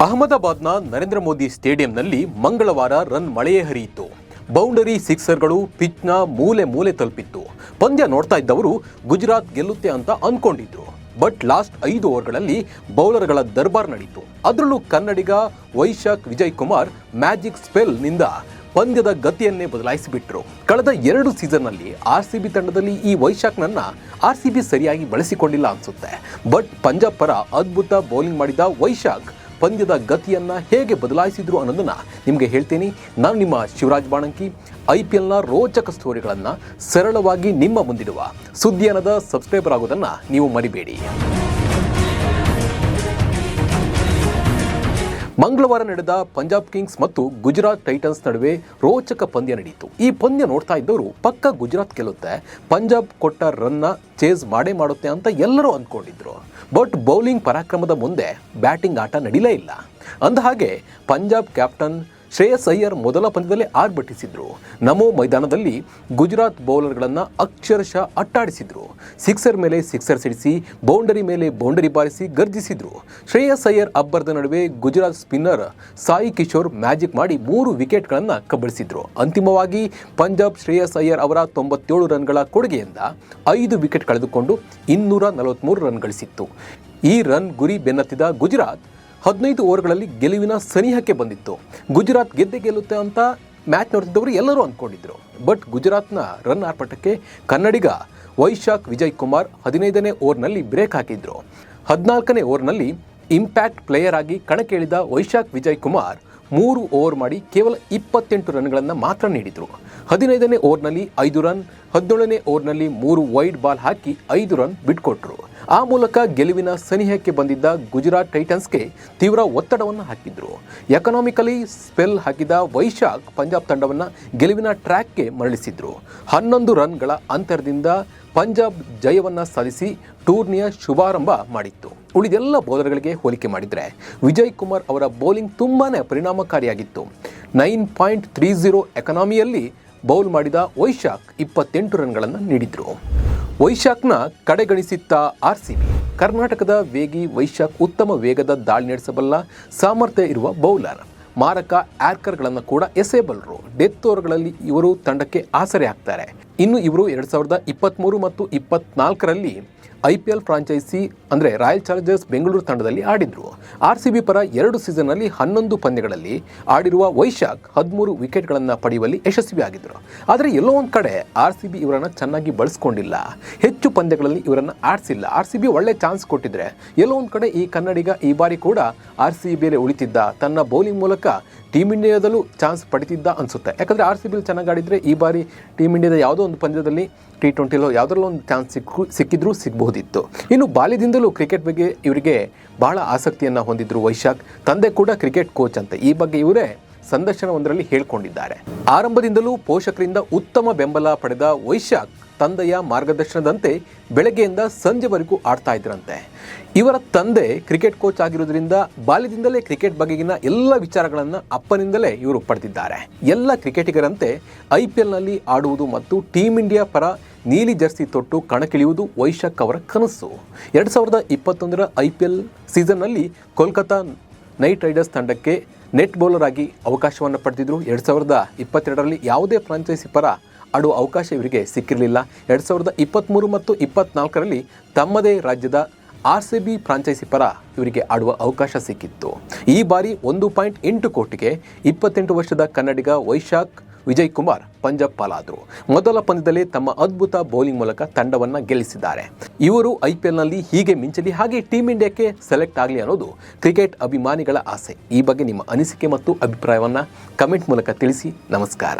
ಅಹಮದಾಬಾದ್ನ ನರೇಂದ್ರ ಮೋದಿ ಸ್ಟೇಡಿಯಂನಲ್ಲಿ ಮಂಗಳವಾರ ರನ್ ಮಳೆಯೇ ಹರಿಯಿತು. ಬೌಂಡರಿ ಸಿಕ್ಸರ್ಗಳು ಪಿಚ್ನ ಮೂಲೆ ಮೂಲೆ ತಲುಪಿತ್ತು. ಪಂದ್ಯ ನೋಡ್ತಾ ಇದ್ದವರು ಗುಜರಾತ್ ಗೆಲ್ಲುತ್ತೆ ಅಂತ ಅನ್ಕೊಂಡಿದ್ರು. ಬಟ್ ಲಾಸ್ಟ್ 5 ಓವರ್ಗಳಲ್ಲಿ ಬೌಲರ್ಗಳ ದರ್ಬಾರ್ ನಡೀತು. ಅದರಲ್ಲೂ ಕನ್ನಡಿಗ ವೈಶಾಖ್ ವಿಜಯ್ ಕುಮಾರ್ ಮ್ಯಾಜಿಕ್ ಸ್ಪೆಲ್ನಿಂದ ಪಂದ್ಯದ ಗತಿಯನ್ನೇ ಬದಲಾಯಿಸಿಬಿಟ್ರು. ಕಳೆದ 2 ಸೀಸನ್ನಲ್ಲಿ RCB ತಂಡದಲ್ಲಿ ಈ ವೈಶಾಖ್ನನ್ನ RCB ಸರಿಯಾಗಿ ಬಳಸಿಕೊಂಡಿಲ್ಲ ಅನ್ಸುತ್ತೆ. ಬಟ್ ಪಂಜಾಬ್ ಪರ ಅದ್ಭುತ ಬೌಲಿಂಗ್ ಮಾಡಿದ ವೈಶಾಖ್ ಪಂದ್ಯದ ಗತಿಯನ್ನ ಹೇಗೆ ಬದಲಾಯಿಸಿದ್ರು ಅನ್ನೋದನ್ನ ನಿಮಗೆ ಹೇಳ್ತೀನಿ. ನಾನು ನಿಮ್ಮ ಶಿವರಾಜ್ ಬಾಣಂಕಿ. IPLನ ರೋಚಕ ಸ್ಟೋರಿಗಳನ್ನು ಸರಳವಾಗಿ ನಿಮ್ಮ ಮುಂದಿಡುವ ಸುದ್ದಿಯನದ ಸಬ್ಸ್ಕ್ರೈಬರ್ ಆಗೋದನ್ನ ನೀವು ಮರಿಬೇಡಿ. ಮಂಗಳವಾರ ನಡೆದ ಪಂಜಾಬ್ ಕಿಂಗ್ಸ್ ಮತ್ತು ಗುಜರಾತ್ ಟೈಟನ್ಸ್ ನಡುವೆ ರೋಚಕ ಪಂದ್ಯ ನಡೆಯಿತು. ಈ ಪಂದ್ಯ ನೋಡ್ತಾ ಇದ್ದವರು ಪಕ್ಕ ಗುಜರಾತ್ ಗೆಲ್ಲುತ್ತೆ, ಪಂಜಾಬ್ ಕೊಟ್ಟ ರನ್ನ ಚೇಸ್ ಮಾಡುತ್ತೆ ಅಂತ ಎಲ್ಲರೂ ಅಂದ್ಕೊಂಡಿದ್ರು. ಬಟ್ ಬೌಲಿಂಗ್ ಪರಾಕ್ರಮದ ಮುಂದೆ ಬ್ಯಾಟಿಂಗ್ ಆಟ ನಡೀಲೇ ಇಲ್ಲ. ಅಂದಹಾಗೆ ಪಂಜಾಬ್ ಕ್ಯಾಪ್ಟನ್ ಶ್ರೇಯಸ್ ಅಯ್ಯರ್ ಮೊದಲ ಪಂದ್ಯದಲ್ಲೇ ಆರ್ಭಟಿಸಿದ್ರು. ನಮೋ ಮೈದಾನದಲ್ಲಿ ಗುಜರಾತ್ ಬೌಲರ್ಗಳನ್ನು ಅಕ್ಷರಶಃ ಅಟ್ಟಾಡಿಸಿದ್ರು. ಸಿಕ್ಸರ್ ಮೇಲೆ ಸಿಕ್ಸರ್ ಸಿಡಿಸಿ, ಬೌಂಡರಿ ಮೇಲೆ ಬೌಂಡರಿ ಬಾರಿಸಿ ಗರ್ಜಿಸಿದ್ರು. ಶ್ರೇಯಸ್ ಅಯ್ಯರ್ ಅಬ್ಬರದ ನಡುವೆ ಗುಜರಾತ್ ಸ್ಪಿನ್ನರ್ ಸಾಯಿ ಕಿಶೋರ್ ಮ್ಯಾಜಿಕ್ ಮಾಡಿ 3 ವಿಕೆಟ್ಗಳನ್ನು ಕಬಳಿಸಿದ್ರು. ಅಂತಿಮವಾಗಿ ಪಂಜಾಬ್ ಶ್ರೇಯಸ್ ಅಯ್ಯರ್ ಅವರ 97 ರನ್ಗಳ ಕೊಡುಗೆಯಿಂದ 5 ವಿಕೆಟ್ ಕಳೆದುಕೊಂಡು 243 ರನ್ ಗಳಿಸಿತ್ತು. ಈ ರನ್ ಗುರಿ ಬೆನ್ನತ್ತಿದ ಗುಜರಾತ್ 15 ಓವರ್ಗಳಲ್ಲಿ ಗೆಲುವಿನ ಸನಿಹಕ್ಕೆ ಬಂದಿತ್ತು. ಗುಜರಾತ್ ಗೆಲ್ಲುತ್ತೆ ಅಂತ ಮ್ಯಾಚ್ ನೋಡ್ತಿದ್ದವರು ಎಲ್ಲರೂ ಅಂದ್ಕೊಂಡಿದ್ರು. ಬಟ್ ಗುಜರಾತ್ನ ರನ್ ಆರ್ಭಟಕ್ಕೆ ಕನ್ನಡಿಗ ವೈಶಾಖ್ ವಿಜಯ್ ಕುಮಾರ್ 15ನೇ ಓವರ್ನಲ್ಲಿ ಬ್ರೇಕ್ ಹಾಕಿದ್ರು. 14ನೇ ಓವರ್ನಲ್ಲಿ ಇಂಪ್ಯಾಕ್ಟ್ ಪ್ಲೇಯರ್ ಆಗಿ ಕಣಕ್ಕಿಳಿದ ವೈಶಾಖ್ ವಿಜಯ್ ಕುಮಾರ್ 3 ಓವರ್ ಮಾಡಿ ಕೇವಲ 28 ರನ್ಗಳನ್ನು ಮಾತ್ರ ನೀಡಿದರು. 15ನೇ ಓವರ್ನಲ್ಲಿ 5 ರನ್, 17ನೇ ಓವರ್ನಲ್ಲಿ 3 ವೈಡ್ ಬಾಲ್ ಹಾಕಿ 5 ರನ್ ಬಿಟ್ಕೊಟ್ರು. ಆ ಮೂಲಕ ಗೆಲುವಿನ ಸನಿಹಕ್ಕೆ ಬಂದಿದ್ದ ಗುಜರಾತ್ ಟೈಟನ್ಸ್ಗೆ ತೀವ್ರ ಒತ್ತಡವನ್ನು ಹಾಕಿದ್ರು. ಎಕನಾಮಿಕಲಿ ಸ್ಪೆಲ್ ಹಾಕಿದ ವೈಶಾಖ್ ಪಂಜಾಬ್ ತಂಡವನ್ನು ಗೆಲುವಿನ ಟ್ರ್ಯಾಕ್ಗೆ ಮರಳಿಸಿದ್ರು. 11 ರನ್ಗಳ ಅಂತರದಿಂದ ಪಂಜಾಬ್ ಜಯವನ್ನು ಸಾಧಿಸಿ ಟೂರ್ನಿಯ ಶುಭಾರಂಭ ಮಾಡಿತ್ತು. ಉಳಿದೆಲ್ಲ ಬೌಲರ್ಗಳಿಗೆ ಹೋಲಿಕೆ ಮಾಡಿದರೆ ವಿಜಯ್ ಕುಮಾರ್ ಅವರ ಬೌಲಿಂಗ್ ತುಂಬಾನೇ ಪರಿಣಾಮಕಾರಿಯಾಗಿತ್ತು. 9.30 ಎಕನಾಮಿಯಲ್ಲಿ ಬೌಲ್ ಮಾಡಿದ ವೈಶಾಖ್ 28 ರನ್ಗಳನ್ನು ನೀಡಿದ್ರು. ವೈಶಾಖ್ನ ಕಡೆಗಣಿಸಿತ್ತ RCB. ಕರ್ನಾಟಕದ ವೇಗಿ ವೈಶಾಖ್ ಉತ್ತಮ ವೇಗದ ದಾಳಿ ನಡೆಸಬಲ್ಲ ಸಾಮರ್ಥ್ಯ ಇರುವ ಬೌಲರ್. ಮಾರಕ ಆರ್ಕರ್ಗಳನ್ನು ಕೂಡ ಎಸೆಯಬಲ್ಲರು. ಡೆತ್ ಓವರ್ಗಳಲ್ಲಿ ಇವರು ತಂಡಕ್ಕೆ ಆಸರೆ ಆಗ್ತಾರೆ. ಇನ್ನು ಇವರು 2023 ಮತ್ತು 24ರಲ್ಲಿ IPL ಫ್ರಾಂಚೈಸಿ ಅಂದರೆ ರಾಯಲ್ ಚಾಲೆಂಜರ್ಸ್ ಬೆಂಗಳೂರು ತಂಡದಲ್ಲಿ ಆಡಿದ್ರು. RCB ಪರ 2 ಸೀಸನ್ನಲ್ಲಿ 11 ಪಂದ್ಯಗಳಲ್ಲಿ ಆಡಿರುವ ವೈಶಾಖ್ 13 ವಿಕೆಟ್ಗಳನ್ನು ಪಡೆಯುವಲ್ಲಿ ಯಶಸ್ವಿಯಾಗಿದ್ದರು. ಆದರೆ ಎಲ್ಲೋ ಒಂದು ಕಡೆ RCB ಇವರನ್ನು ಚೆನ್ನಾಗಿ ಬಳಸ್ಕೊಂಡಿಲ್ಲ. ಹೆಚ್ಚು ಪಂದ್ಯಗಳಲ್ಲಿ ಇವರನ್ನು ಆಡಿಸಿಲ್ಲ. RCB ಒಳ್ಳೆ ಚಾನ್ಸ್ ಕೊಟ್ಟಿದ್ರೆ ಎಲ್ಲೋ ಒಂದು ಕಡೆ ಈ ಕನ್ನಡಿಗ ಈ ಬಾರಿ ಕೂಡ RCBಯಲ್ಲಿ ಉಳಿತಿದ್ದ, ತನ್ನ ಬೌಲಿಂಗ್ ಮೂಲಕ ಟೀಮ್ ಇಂಡಿಯಾದಲ್ಲೂ ಚಾನ್ಸ್ ಪಡಿತಿದ್ದ ಅನಿಸುತ್ತೆ. ಯಾಕಂದರೆ RCB ಚೆನ್ನಾಗಿ ಆಡಿದರೆ ಈ ಬಾರಿ ಟೀಮ್ ಇಂಡಿಯಾದ ಯಾವುದೋ ಒಂದು ಪಂದ್ಯದಲ್ಲಿ T20 ಯಾವುದರಲ್ಲೂ ಒಂದು ಚಾನ್ಸ್ ಸಿಕ್ಕಿದ್ರೂ ಸಿಗಬಹುದಿತ್ತು. ಇನ್ನು ಬಾಲ್ಯದಿಂದಲೂ ಕ್ರಿಕೆಟ್ ಬಗ್ಗೆ ಇವರಿಗೆ ಬಹಳ ಆಸಕ್ತಿಯನ್ನು ಹೊಂದಿದ್ರು ವೈಶಾಖ್. ತಂದೆ ಕೂಡ ಕ್ರಿಕೆಟ್ ಕೋಚ್ ಅಂತ ಈ ಬಗ್ಗೆ ಇವರೇ ಸಂದರ್ಶನವೊಂದರಲ್ಲಿ ಹೇಳಿಕೊಂಡಿದ್ದಾರೆ. ಆರಂಭದಿಂದಲೂ ಪೋಷಕರಿಂದ ಉತ್ತಮ ಬೆಂಬಲ ಪಡೆದ ವೈಶಾಖ್ ತಂದೆಯ ಮಾರ್ಗದರ್ಶನದಂತೆ ಬೆಳಗ್ಗೆಯಿಂದ ಸಂಜೆವರೆಗೂ ಆಡ್ತಾ ಇದ್ರಂತೆ. ಇವರ ತಂದೆ ಕ್ರಿಕೆಟ್ ಕೋಚ್ ಆಗಿರೋದ್ರಿಂದ ಬಾಲ್ಯದಿಂದಲೇ ಕ್ರಿಕೆಟ್ ಬಗೆಗಿನ ಎಲ್ಲ ವಿಚಾರಗಳನ್ನು ಅಪ್ಪನಿಂದಲೇ ಇವರು ಪಡೆದಿದ್ದಾರೆ. ಎಲ್ಲ ಕ್ರಿಕೆಟಿಗರಂತೆ IPLನಲ್ಲಿ ಆಡುವುದು ಮತ್ತು ಟೀಮ್ ಇಂಡಿಯಾ ಪರ ನೀಲಿ ಜರ್ಸಿ ತೊಟ್ಟು ಕಣಕ್ಕಿಳಿಯುವುದು ವೈಶಾಖ್ ಅವರ ಕನಸು. 2021ರ IPL ಸೀಸನ್ನಲ್ಲಿ ಕೋಲ್ಕತಾ ನೈಟ್ ರೈಡರ್ಸ್ ತಂಡಕ್ಕೆ ನೆಟ್ ಬೌಲರ್ ಆಗಿ ಅವಕಾಶವನ್ನು ಪಡೆದಿದ್ದರು. 2022ರಲ್ಲಿ ಯಾವುದೇ ಫ್ರಾಂಚೈಸಿ ಪರ ಆಡುವ ಅವಕಾಶ ಇವರಿಗೆ ಸಿಕ್ಕಿರಲಿಲ್ಲ. 2023 ಮತ್ತು 24ರಲ್ಲಿ ತಮ್ಮದೇ ರಾಜ್ಯದ RCB ಫ್ರಾಂಚೈಸಿ ಪರ ಇವರಿಗೆ ಆಡುವ ಅವಕಾಶ ಸಿಕ್ಕಿತ್ತು. ಈ ಬಾರಿ 1.8 ಕೋಟಿಗೆ 28 ವರ್ಷದ ಕನ್ನಡಿಗ ವೈಶಾಖ್ ವಿಜಯ್ ಕುಮಾರ್ ಪಂಜಾಬ್ ಪಾಲಾದರು. ಮೊದಲ ಪಂದ್ಯದಲ್ಲೇ ತಮ್ಮ ಅದ್ಭುತ ಬೌಲಿಂಗ್ ಮೂಲಕ ತಂಡವನ್ನು ಗೆಲ್ಲಿಸಿದ್ದಾರೆ. ಇವರು IPLನಲ್ಲಿ ಹೀಗೆ ಮಿಂಚಲಿ, ಹಾಗೆ ಟೀಮ್ ಇಂಡಿಯಾಕ್ಕೆ ಸೆಲೆಕ್ಟ್ ಆಗಲಿ ಅನ್ನೋದು ಕ್ರಿಕೆಟ್ ಅಭಿಮಾನಿಗಳ ಆಸೆ. ಈ ಬಗ್ಗೆ ನಿಮ್ಮ ಅನಿಸಿಕೆ ಮತ್ತು ಅಭಿಪ್ರಾಯವನ್ನು ಕಮೆಂಟ್ ಮೂಲಕ ತಿಳಿಸಿ. ನಮಸ್ಕಾರ.